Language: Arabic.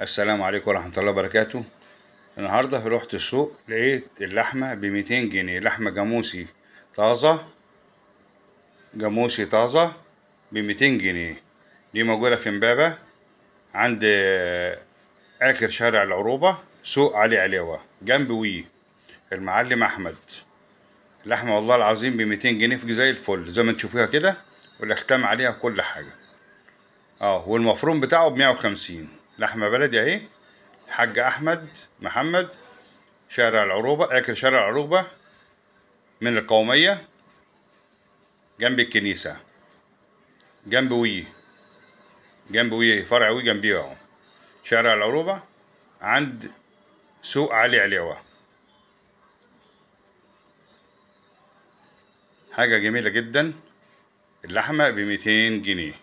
السلام عليكم ورحمة الله وبركاته. النهاردة رحت السوق لقيت اللحمة ب200 جنيه. لحمة جاموسي طازة، ب200 جنيه. دي موجودة في امبابة عند آخر شارع العروبة، سوق علي علوة جنب المعلم أحمد. لحمة والله العظيم ب200 جنيه في زي الفل زي ما تشوفوها كده، والأختام عليها كل حاجة. والمفروم بتاعه ب150. لحمة بلدي اهي، الحاج أحمد محمد، شارع العروبة، آخر شارع العروبة من القومية، جنب الكنيسة، جنب فرع جنبيه اهو. شارع العروبة عند سوق علي علوة. حاجة جميلة جدا. اللحمة ب200 جنيه.